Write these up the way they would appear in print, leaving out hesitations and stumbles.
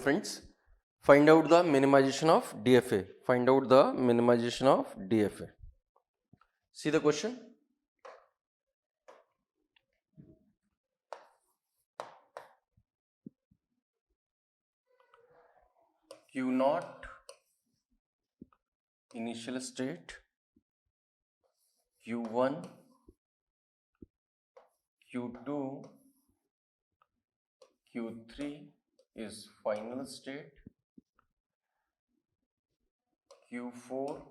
friends. Find out the minimization of DFA. Find out the minimization of DFA. See the question. Q0 initial state, Q1, Q2, Q3 is final state, Q4,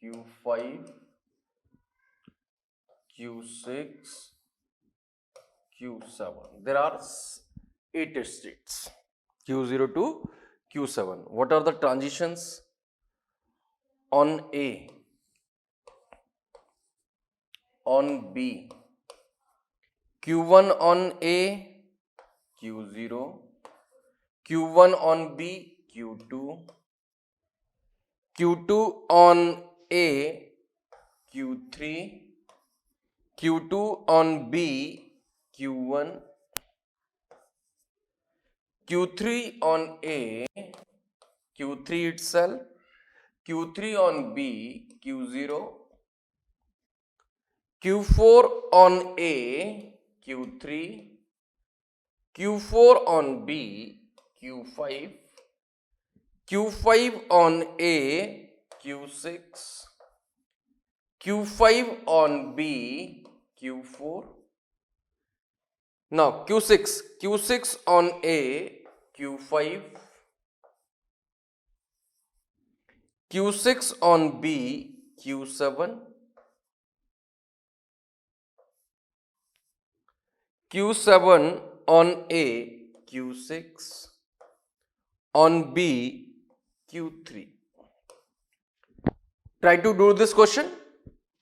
Q5, Q6, Q7. There are 8 states, Q0 to Q7. What are the transitions on A, on B, Q1 on A, Q0, Q1 on B, Q2, Q2 on A, Q3, Q2 on B, Q1, Q3 on A, Q3 itself, Q3 on B, Q0, Q4 on A, Q3, Q4 on B, Q5, Q5 on A, Q6, Q5 on B, Q4. Now Q6 on A, Q5, Q6 on B, Q7, Q7 on A, Q6, on B, Q3. Try to do this question.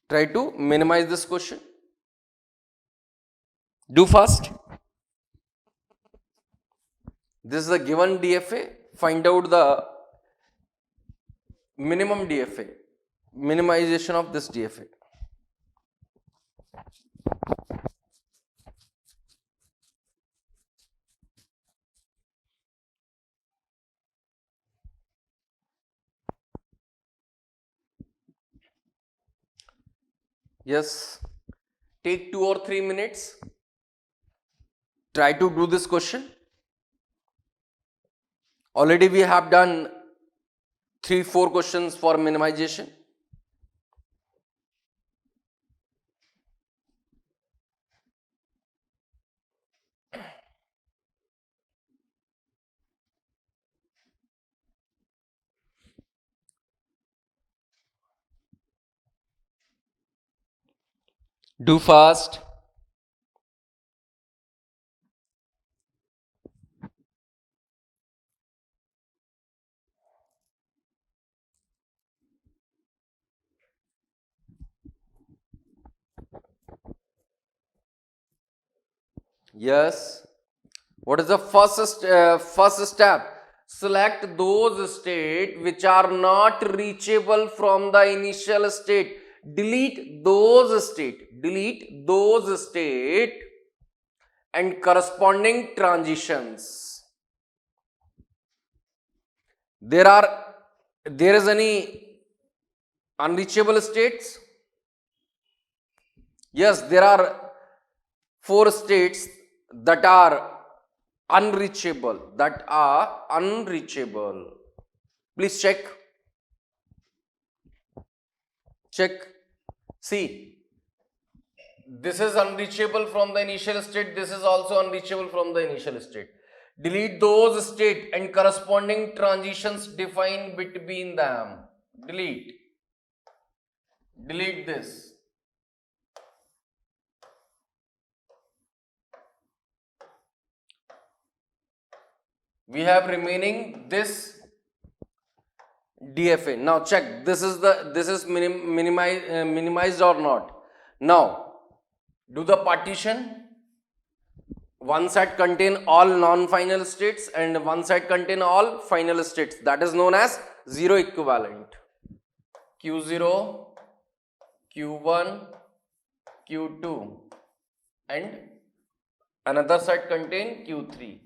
Try to minimize this question. Do fast. This is the given DFA. Find out the minimum DFA. Minimization of this DFA. Yes, take 2 or 3 minutes. Try to do this question. Already we have done 3-4 questions for minimization. Do fast. Yes. What is the first step? Select those states which are not reachable from the initial state. Delete those states. Delete those states and corresponding transitions. There is any unreachable states? Yes, there are 4 states that are unreachable. Please check. See, this is unreachable from the initial state. This is also unreachable from the initial state. Delete those states and corresponding transitions defined between them. Delete this. We have remaining this DFA. Now check, this is minimized or not. Now do the partition. One set contain all non-final states and one set contain all final states. That is known as zero equivalent. Q0, Q1, Q2 and another set contain Q3.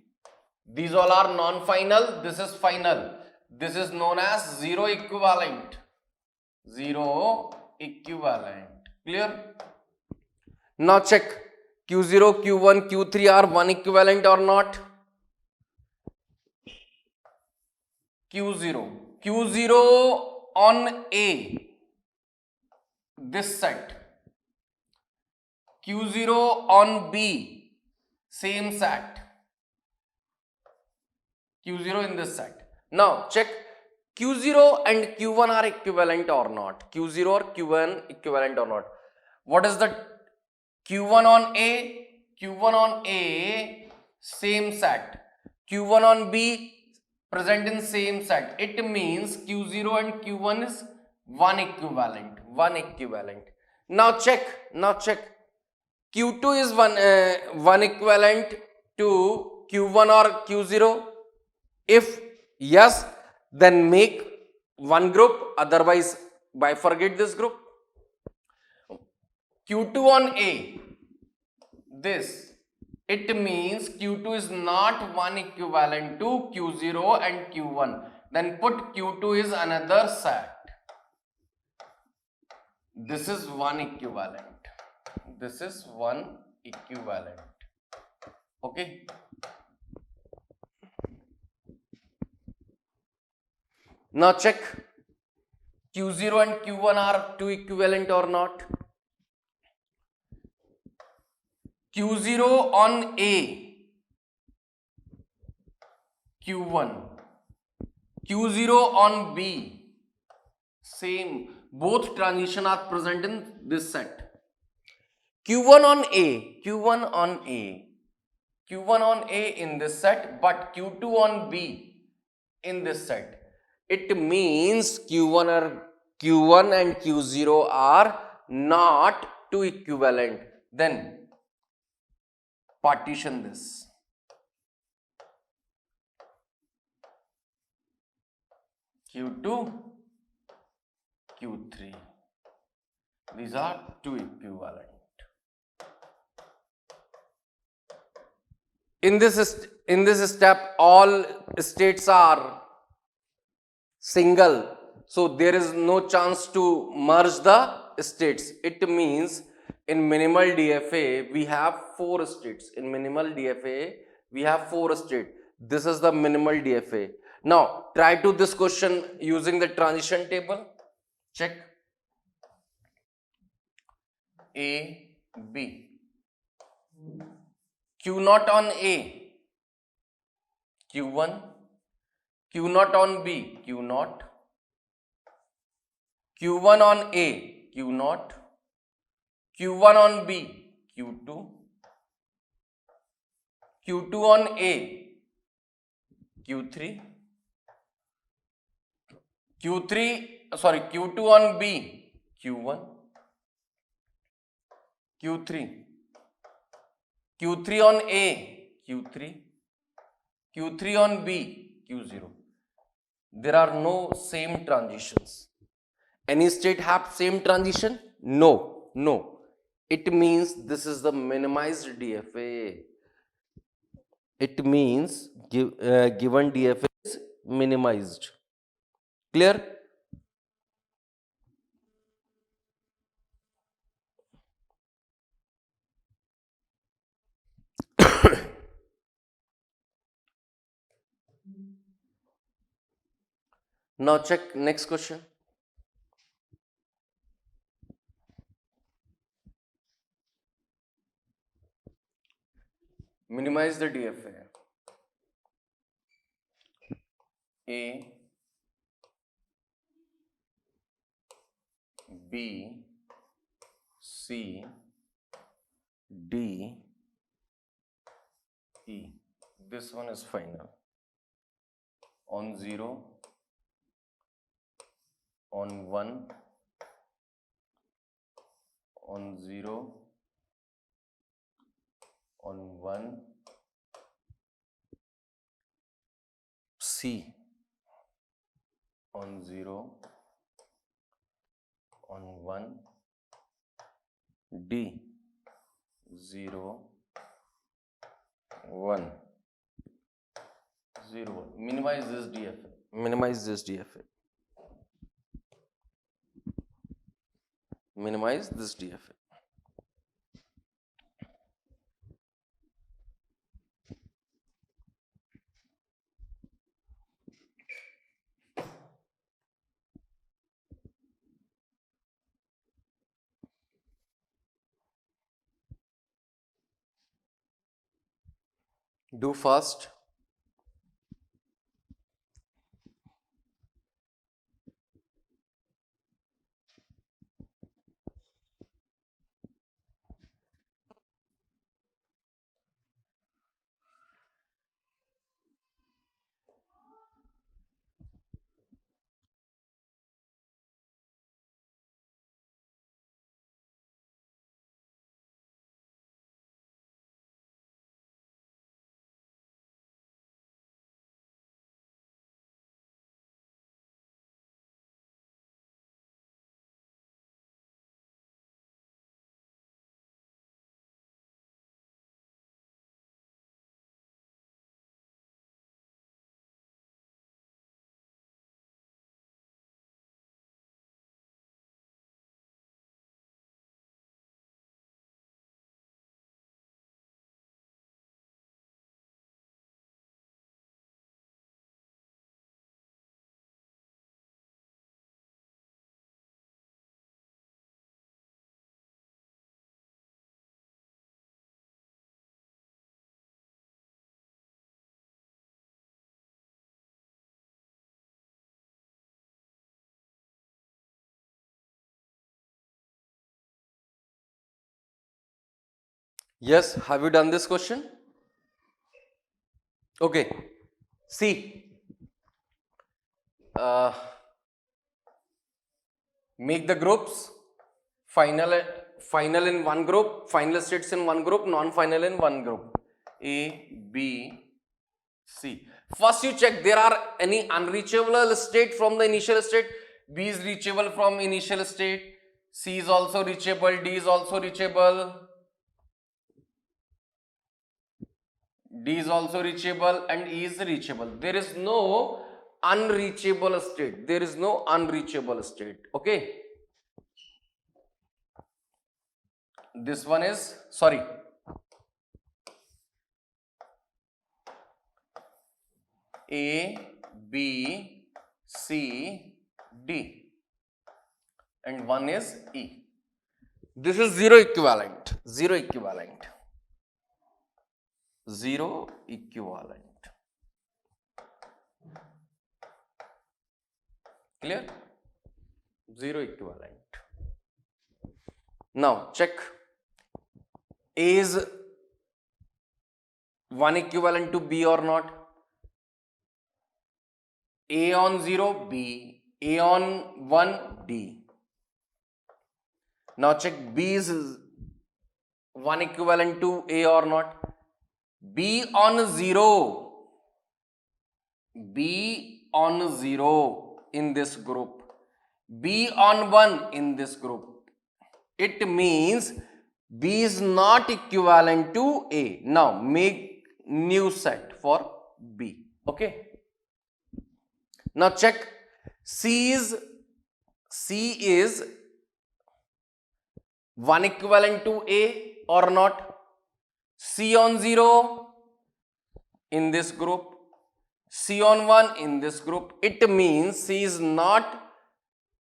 These all are non-final. This is final. This is known as zero equivalent. Zero equivalent. Clear? Now check Q0, Q1, Q3 are one equivalent or not? Q0 on A, this set. Q0 on B, same set. Q0 in this set. Now check Q0 and Q1 are equivalent or not. Q0 or Q1 equivalent or not. What is the Q1 on A? Q1 on A, same set. Q1 on B, present in same set. It means Q0 and Q1 is one equivalent. One equivalent. Now check. Q2 is one equivalent to Q1 or Q0. If yes, then make one group. Otherwise, bifurcate this group. Q2 on A, this, it means Q2 is not one equivalent to Q0 and Q1. Then put Q2 is another set. This is one equivalent. This is one equivalent. Okay. Now check Q0 and Q1 are two equivalent or not. Q0 on A, Q1, Q0 on B, same, both transition are present in this set. Q1 on A in this set, but Q2 on B in this set. It means Q1 and Q0 are not two equivalent. Then partition this. Q2, Q3. These are two equivalent. In this step, all states are single. So there is no chance to merge the states. It means in minimal DFA, we have four states. In minimal DFA, we have four states. This is the minimal DFA. Now, try to this question using the transition table. Check. A, B. Q0 on A, Q1. Q0 on B, Q0. Q1 on A, Q0. Q1 on B, Q2. Q2 on A, Q3. Q2 on B, Q1. Q3 on A, Q3. Q3 on B, Q0. There are no same transitions. Any state have same transition? No. It means this is the minimized DFA. It means given DFA is minimized. Clear? Now check next question. Minimize the DFA. A, B, C, D, E. This one is final. On 0, on 1, on 0, on 1, C, on 0, on 1, D, 0, 1. 0 1. Minimize this DFA. Minimize this DFA. Minimize this DFA. Do fast. Yes, have you done this question? Okay, see, make the groups, final in one group, final states in one group, non-final in one group, A, B, C. First you check there are any unreachable state from the initial state. B is reachable from initial state, C is also reachable, D is also reachable, D is also reachable, and E is reachable. There is no unreachable state. There is no unreachable state. Okay. This one is, sorry. A, B, C, D. And one is E. This is zero equivalent. Zero equivalent. Zero equivalent. Clear? Zero equivalent. Now check. A is 1 equivalent to B or not? A on 0, B. A on 1, D. Now check B is 1 equivalent to A or not? B on 0. B on 0 in this group. B on 1 in this group. It means B is not equivalent to A. Now make new set for B. Okay. Now check. C is 1 equivalent to A or not? C on 0 in this group. C on 1 in this group. It means C is not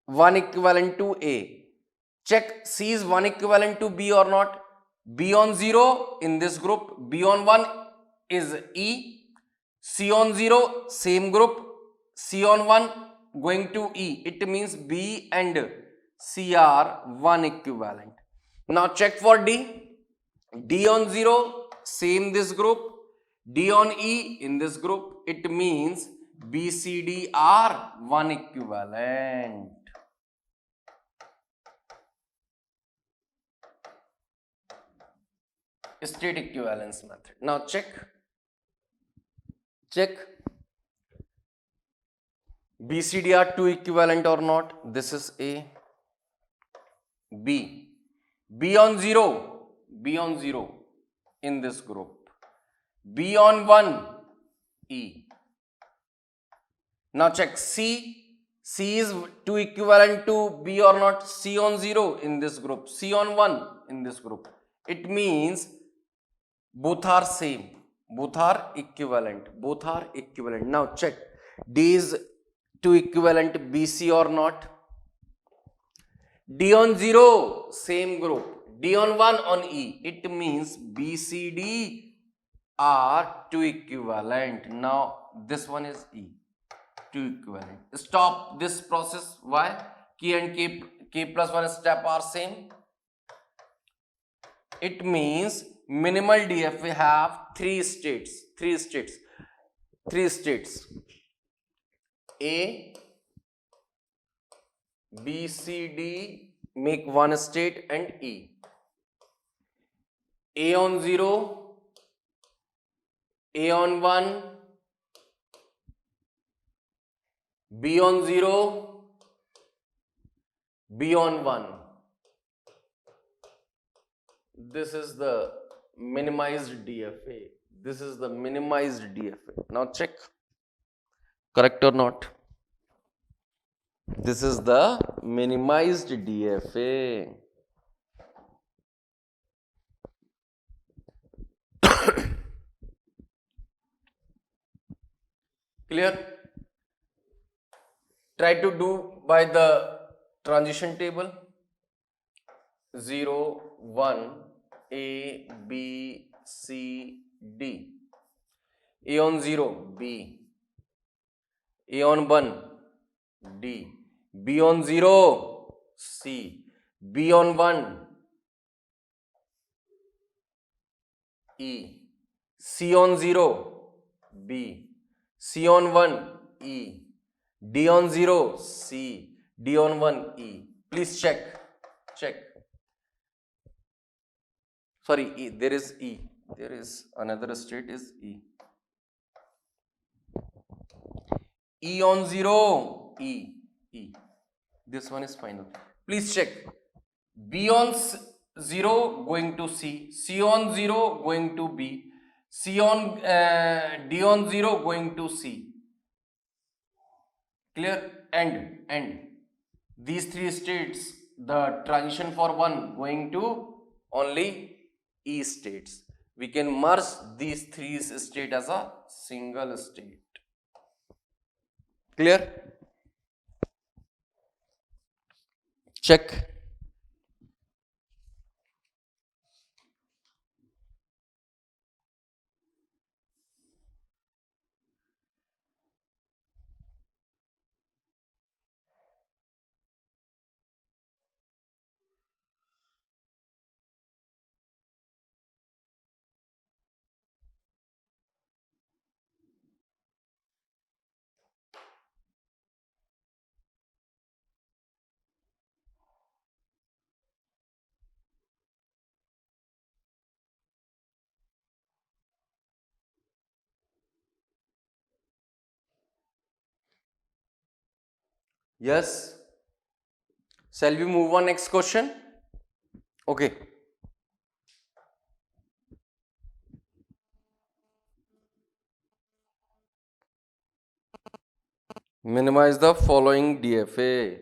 1 equivalent to A. Check, C is 1 equivalent to B or not? B on 0 in this group. B on 1 is E. C on 0 same group. C on 1 going to E. It means B and C are 1 equivalent. Now check for D. D on 0 same this group. D on E in this group. It means B, C, D are 1 equivalent. State equivalence method. Now check. B, C, D are 2 equivalent or not? This is A. B. B on 0. B on 0 in this group. B on 1. E. Now check C. C is 2 equivalent to B or not? C on 0 in this group, C on 1 in this group. It means both are same, both are equivalent, both are equivalent. Now check, D is 2 equivalent BC or not? D on 0, same group. D on 1 on E. It means BCD are 2 equivalent. Now this one is E, 2 equivalent. Stop this process. Why? K and K plus 1 step are same. It means minimal DFA have 3 states. A, B, C, D make one state and E. A on 0, A on 1, B on 0, B on 1. This is the minimized DFA. This is the minimized DFA. Now check, correct or not? This is the minimized DFA. Clear? Try to do by the transition table. 0, 1, A, B, C, D. A on 0, B. A on 1, D. B on 0, C. B on 1, E. C on 0, B. C on 1, E. D on 0, C. D on 1, E. Please check. Sorry, E. There is E. There is another state is E. E on 0, E. This one is final. Please check. B on 0 going to C. C on 0 going to B. C on D on 0 going to C. Clear? And these 3 states, the transition for one going to only E states. We can merge these 3 states as a single state. Clear? Check. Yes. Shall we move on next question? Okay. Minimize the following DFA.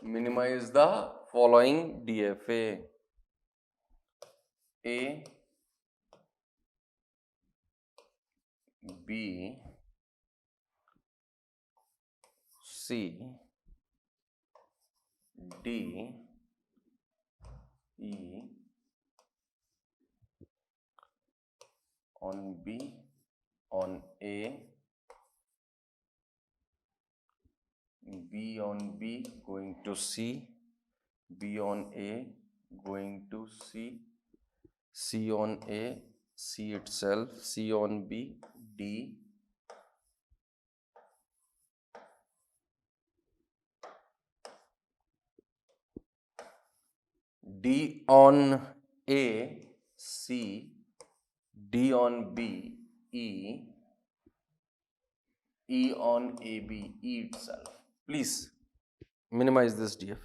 Minimize the following DFA. A, B, C, D, E on B, on A, B on B going to C, B on A going to C, C on A, C itself, C on B, D, D on A, C, D on B, E, E on AB, E itself. Please minimize this DFA.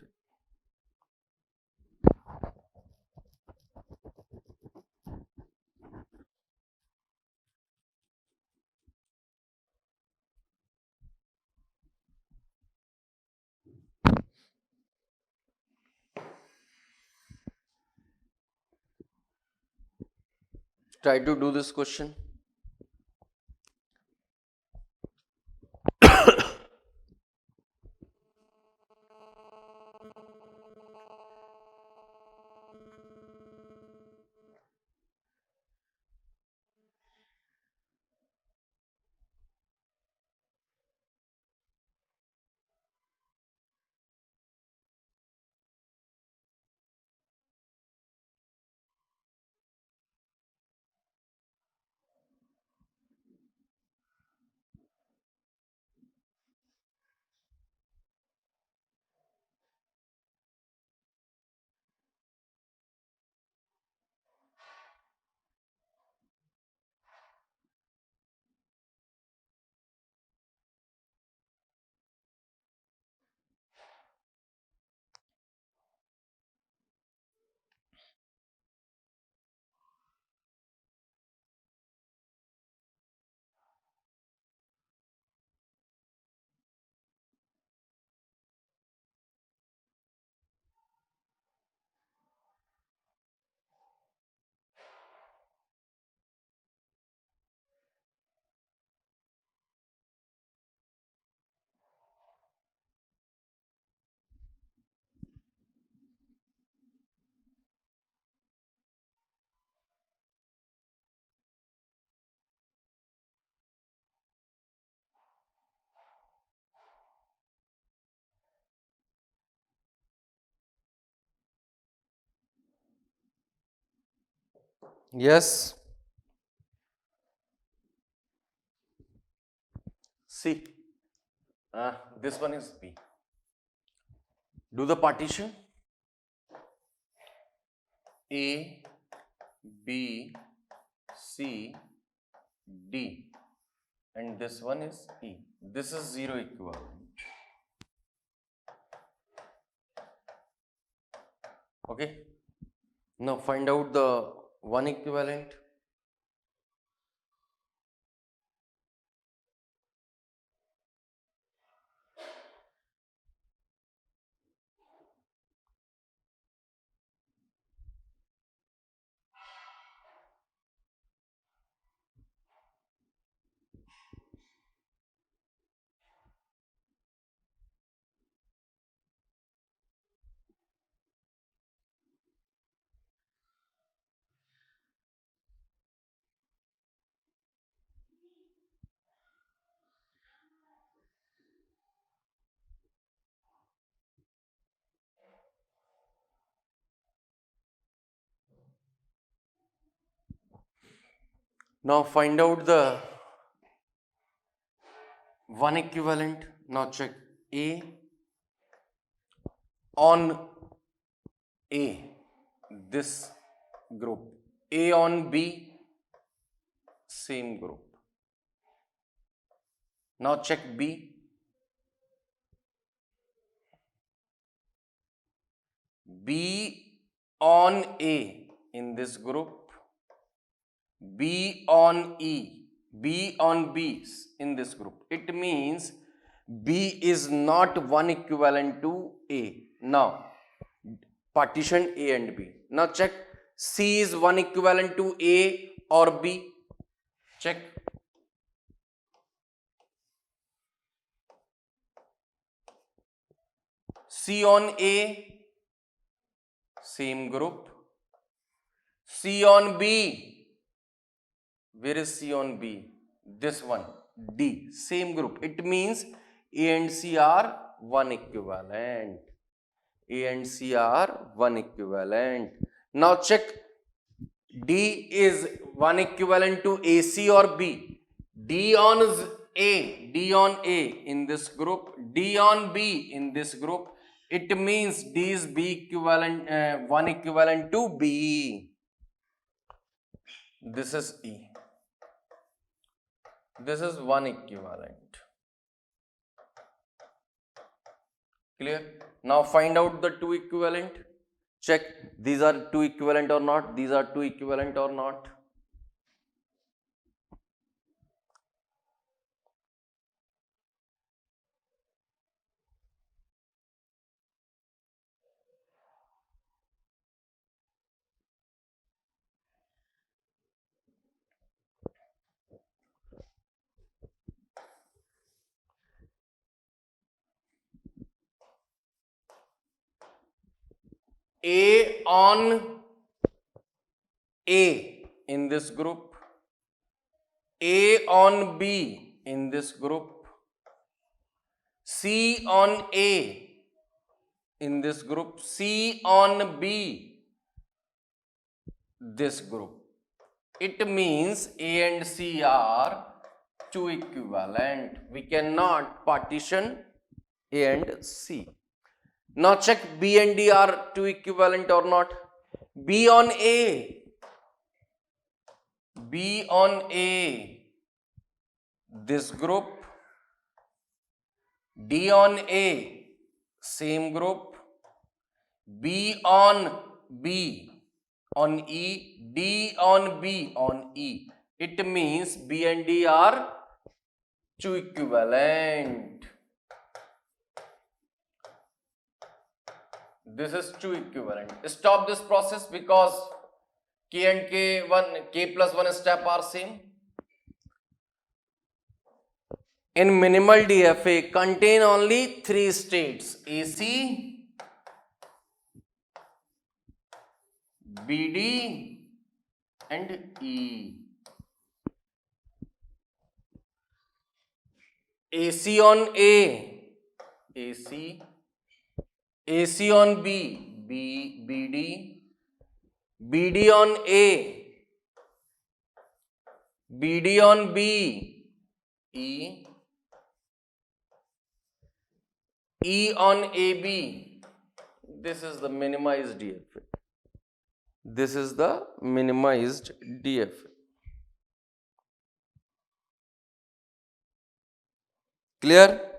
Try to do this question. Yes. See, this one is B. Do the partition A, B, C, D, and this one is E. This is zero equivalent. Okay. Now find out the one equivalent. Now find out the one equivalent. Now check A on A, this group. A on B, same group. Now check B. B on A in this group. B on E, B on B in this group. It means B is not one equivalent to A. Now, partition A and B. Now check C is one equivalent to A or B. Check. C on A, same group. C on B. Where is C on B? This one, D, same group. It means A and C are one equivalent. A and C are one equivalent. Now check D is one equivalent to AC or B. D on A, D on A in this group, D on B in this group. It means D is B equivalent, one equivalent to B. This is E. This is one equivalent. Clear? Now find out the two equivalent. Check these are two equivalent or not. These are two equivalent or not. A on A in this group, A on B in this group, C on A in this group, C on B this group. It means A and C are two equivalent. We cannot partition A and C. Now check B and D are two equivalent or not. B on A, B on A, this group, D on A, same group, B on B on E, D on B on E. It means B and D are two equivalent. This is two equivalent. Stop this process because K and K plus 1 step are same. In minimal DFA contain only three states: AC, BD and E. AC on A, AC, AC on B, BD, BD on A, BD on B, E, E on AB. This is the minimized DFA. This is the minimized DFA. Clear?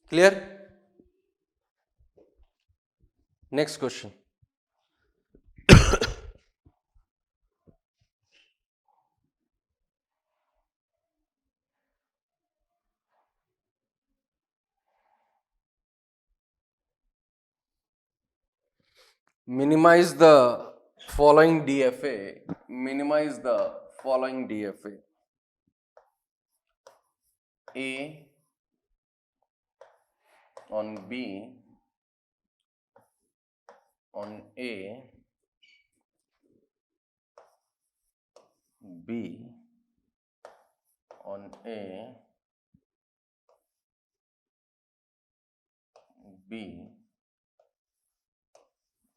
Clear? Next question. Minimize the following DFA. Minimize the following DFA. A on B on A, B on A, B,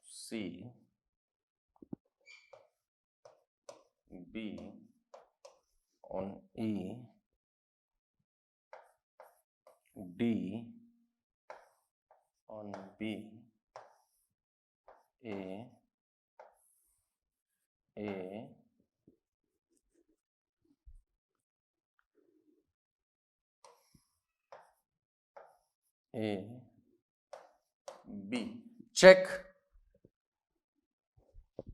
C, B on E, D on B, A, A, A, B. Check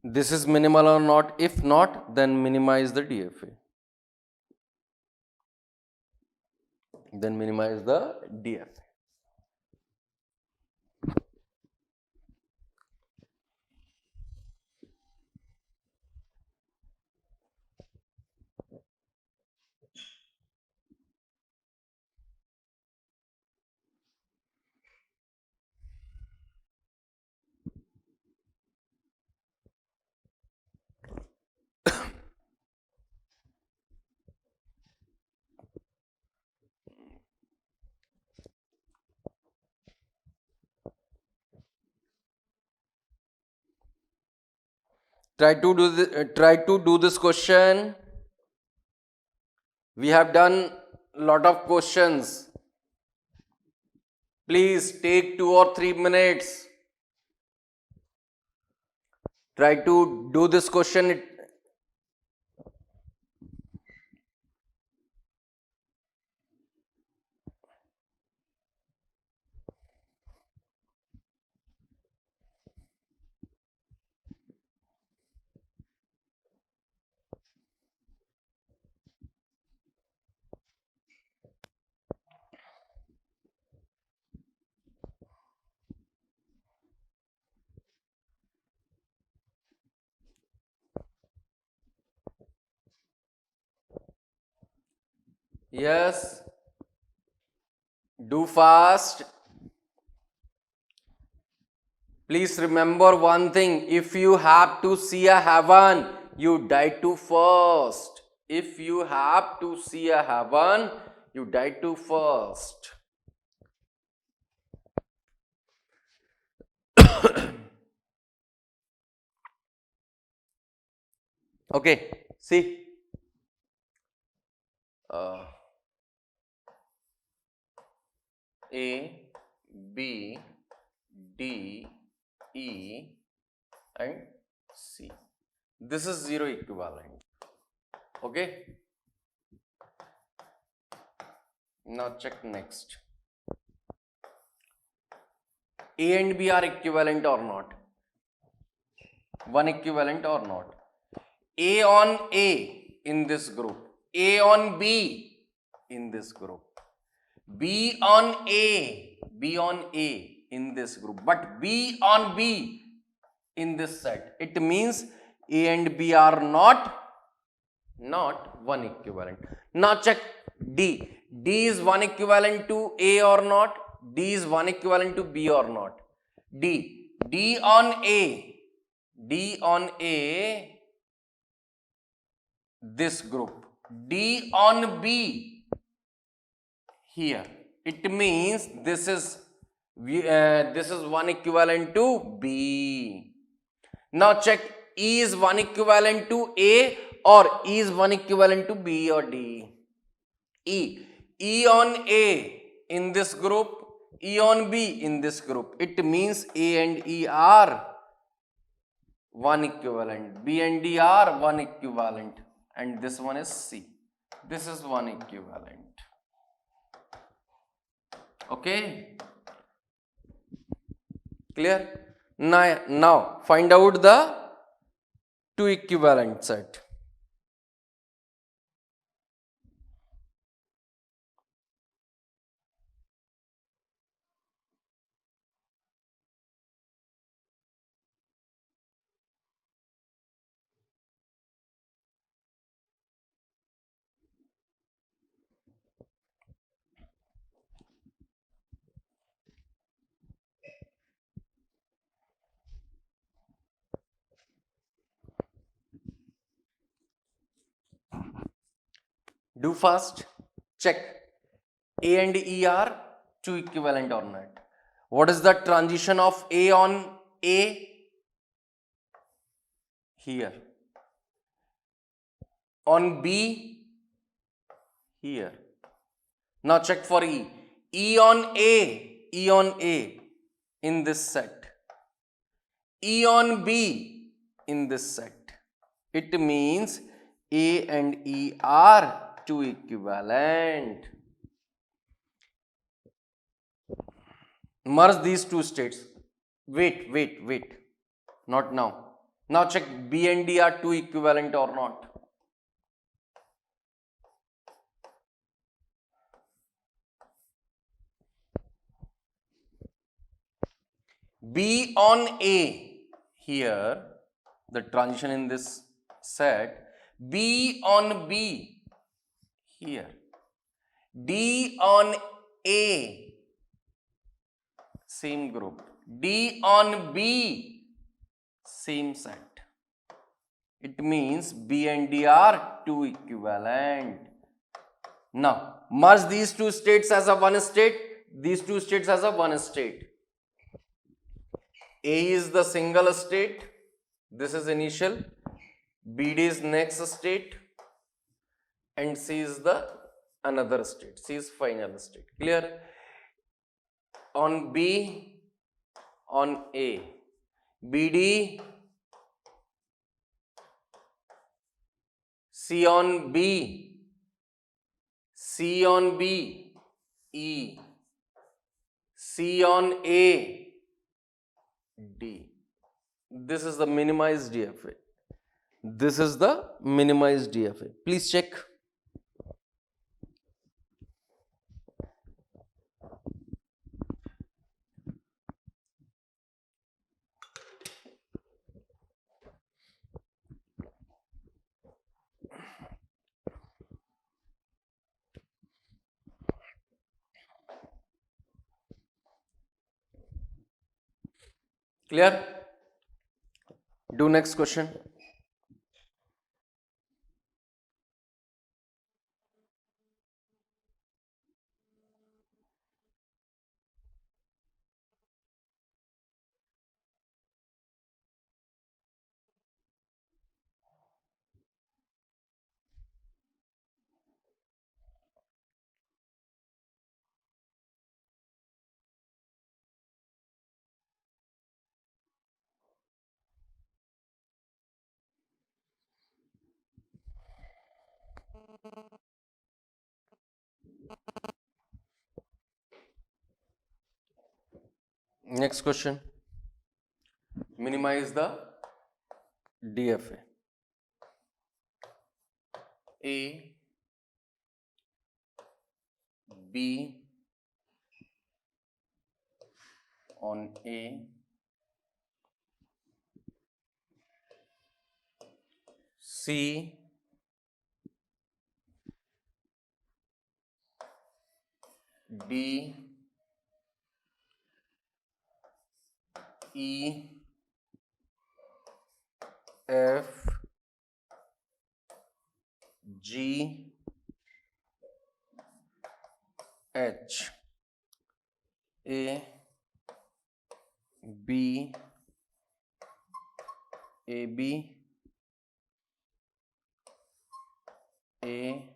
this is minimal or not. If not, then minimize the DFA. Then minimize the DFA. Try to do this question. We have done lot of questions. Please take 2 or 3 minutes. Try to do this question. Yes, do fast. Please remember one thing, if you have to see a heaven, you die to first. If you have to see a heaven, you die to first. Okay, see. A, B, D, E and C. This is zero equivalent. Okay. Now check next. A and B are equivalent or not? One equivalent or not? A on A in this group. A on B in this group. B on A in this group, but B on B in this set. It means A and B are not one equivalent. Now check D. D is one equivalent to A or not? D is one equivalent to B or not? D on A, this group. D on B here. It means this is one equivalent to B. Now check, E is one equivalent to A or E is one equivalent to B or D? E on A in this group, E on B in this group. It means A and E are one equivalent, B and D are one equivalent, and this one is C. This is one equivalent. Okay, clear? Now find out the two equivalent set. Do fast. Check. A and E are two equivalent or not. What is the transition of A on A? Here. On B? Here. Now check for E. E on A in this set. E on B in this set. It means A and E are two equivalent. Merge these two states. Wait. Not now. Now check B and D are two equivalent or not. B on A here, the transition in this set. B on B here. D on A, same group. D on B, same set. It means B and D are two equivalent. Now merge these two states as a one state, these two states as a one state. A is the single state, This is initial, BD is next state, and C is the another state. C is final state. Clear? On B, on A, BD, C on B, C on B, E, C on A, D. This is the minimized DFA. This is the minimized DFA. Please check. Clear? Do next question. Next question. Minimize the DFA. A, B on A, C, D, E, F, G, H, A, B, AB, A,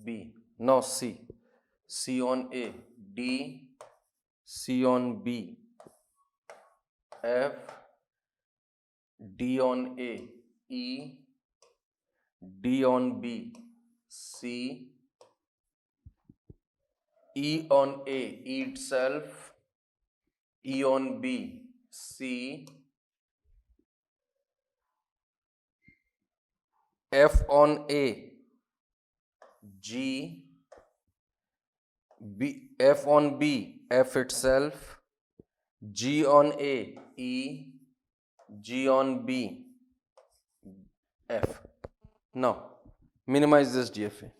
B. Now C. C on A, D, C on B, F, D on A, E, D on B, C, E on A, E itself, E on B, C, F on A, G, B, F on B, F itself, G on A, E, G on B, F. Now, minimize this DFA.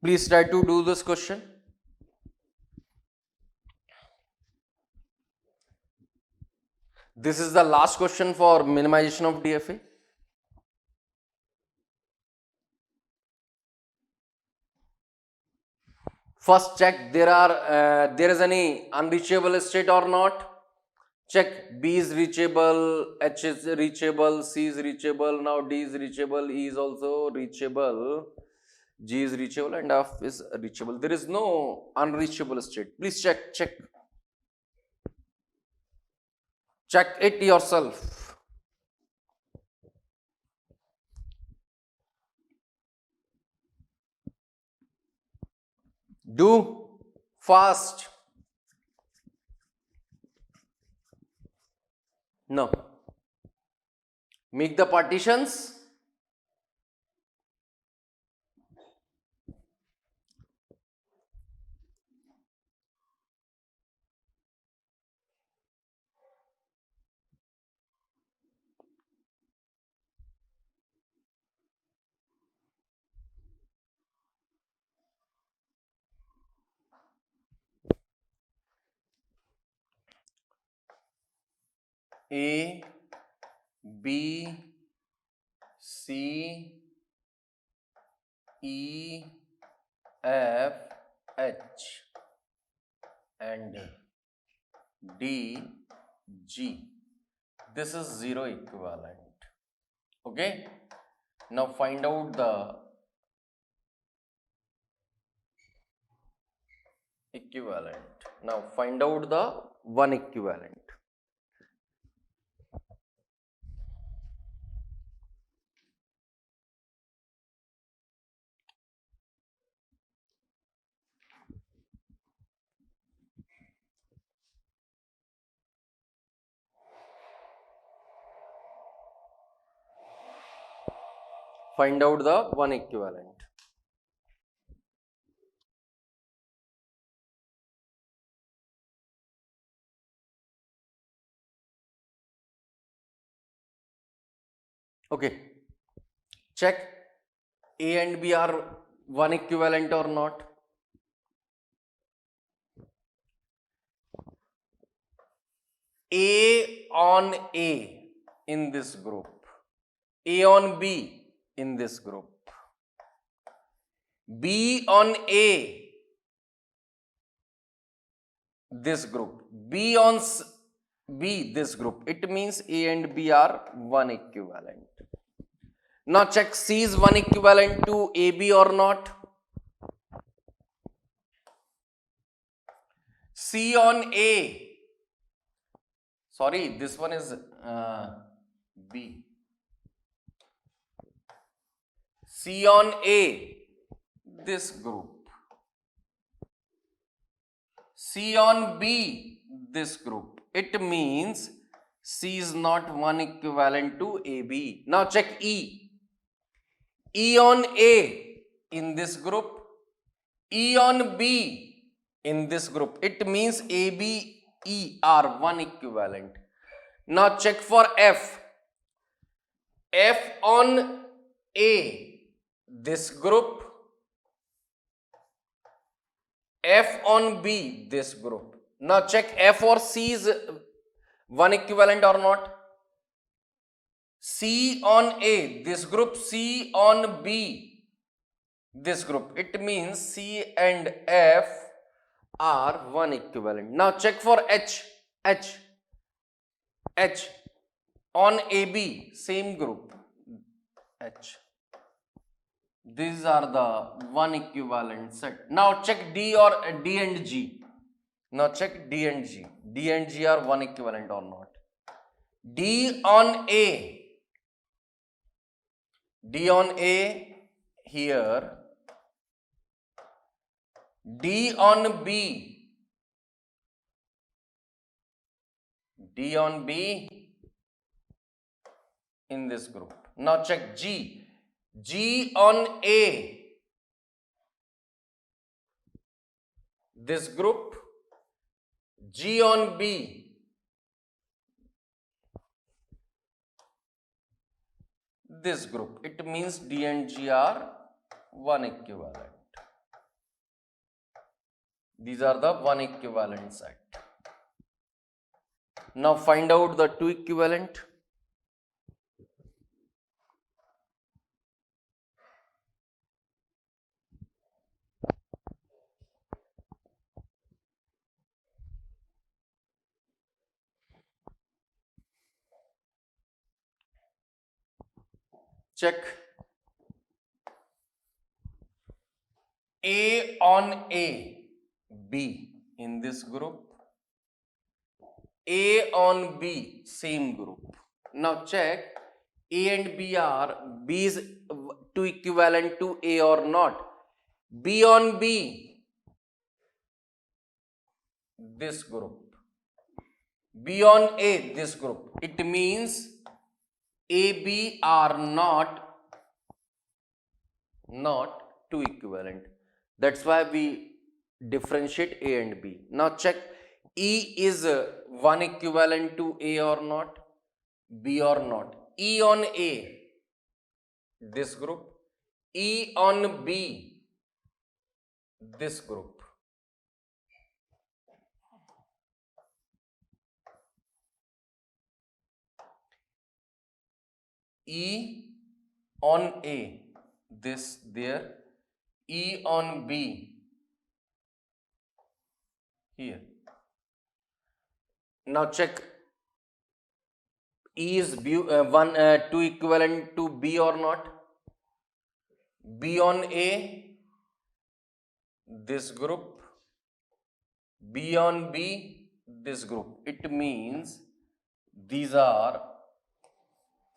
Please try to do this question. This is the last question for minimization of DFA. First check there is any unreachable state or not. Check B is reachable, H is reachable, C is reachable, now D is reachable, E is also reachable, G is reachable, and F is reachable. There is no unreachable state. Please check. Check it yourself. Do fast. No. Make the partitions. A, B, C, E, F, H and D, G. This is zero equivalent. Okay. Now find out the equivalent. Now find out the one equivalent. Find out the one equivalent. Okay. Check A and B are one equivalent or not. A on A in this group, A on B in this group, B on A this group, B on B this group. It means A and B are one equivalent. Now check C is one equivalent to AB or not. C on A. Sorry, this one is B. C on A, this group. C on B, this group. It means C is not one equivalent to AB. Now check E. E on A in this group. E on B in this group. It means AB, E are one equivalent. Now check for F. F on A, this group. F on B, this group. Now check F or C is one equivalent or not. C on A, this group. C on B, this group. It means C and F are one equivalent. Now check for H. H on AB, same group. H. These are the one equivalent set. Now check D or D and G. Now check D and G. D and G are one equivalent or not. D on A. D on A here. D on B. D on B in this group. Now check G. G on A, this group. G on B, this group. It means D and G are one equivalent. These are the one equivalent set. Now find out the two equivalent. Check A on A, B in this group. A on B, same group. Now check A and B are, B is two equivalent to A or not. B on B, this group. B on A, this group. It means A, B are not two equivalent. That's why we differentiate A and B. Now check E is one equivalent to A or not, B or not. E on A, this group. E on B, this group. E on A, this there, E on B, here. Now check, E is 2 equivalent to B or not? B on A, this group, B on B, this group. It means these are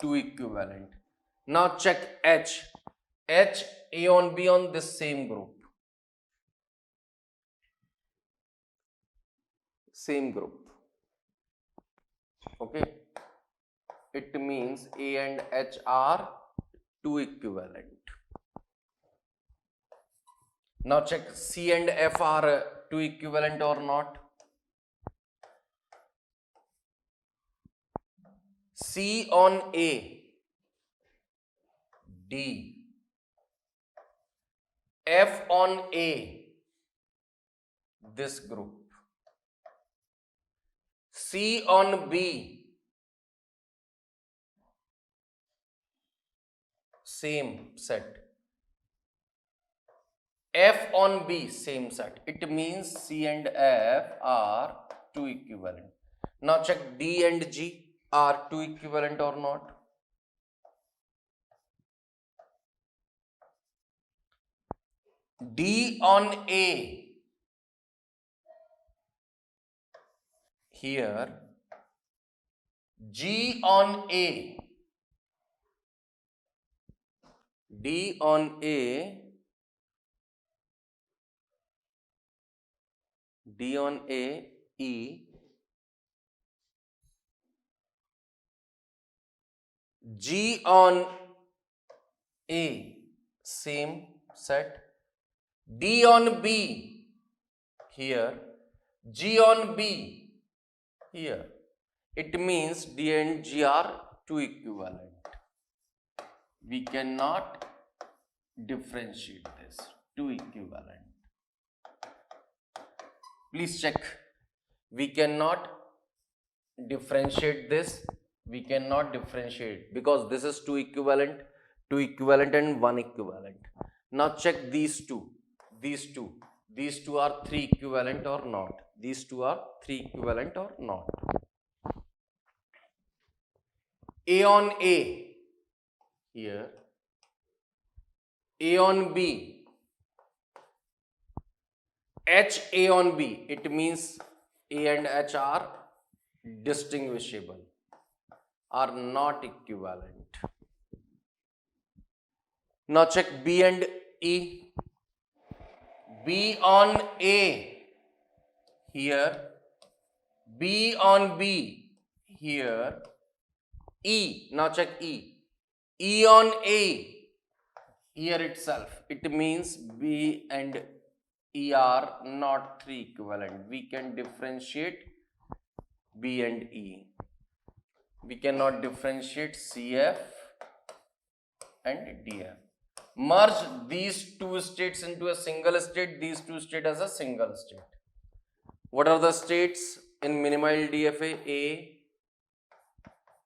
2 equivalent. Now check H. H, A on B on this same group. Same group. Okay. It means A and H are 2 equivalent. Now check C and F are 2 equivalent or not. C on A, D. F on A, this group. C on B, same set. F on B, same set. It means C and F are 2 equivalent. Now check D and G are 2 equivalent or not. D on A, here. G on A, D on A, D on A, E, G on A, same set. D on B, here. G on B, here. It means D and G are 2 equivalent. We cannot differentiate this. 2 equivalent. Please check. We cannot differentiate this. We cannot differentiate because this is 2 equivalent and 1 equivalent. Now check these two. These two are 3 equivalent or not. These two are 3 equivalent or not. A on A, here. A on B, H A on B. It means A and H are distinguishable, are not equivalent. Now check B and E. B on A, here. B on B, here. E, now check E. E on A, here itself. It means B and E are not 3 equivalent. We can differentiate B and E. We cannot differentiate CF and DF. Merge these two states into a single state, these two states as a single state. What are the states in minimal DFA? A,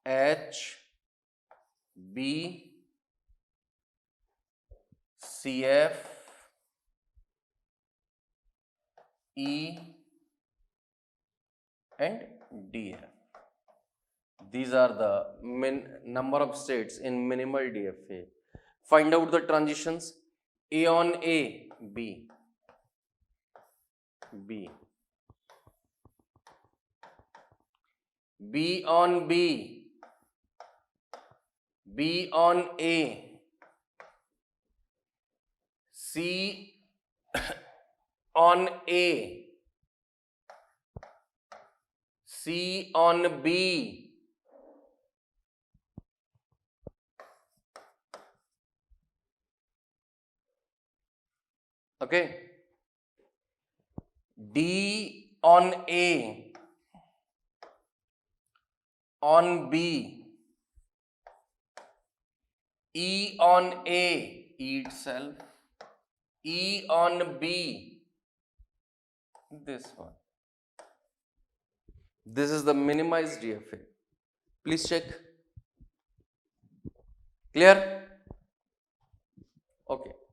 H, B, CF, E and DF. These are the number of states in minimal DFA. Find out the transitions. A on A, B, B. B on B, B on A, C on A, C on B, okay. D on A, on B, E on A, E itself, E on B, this one. This is the minimized DFA. Please check. Clear? Okay.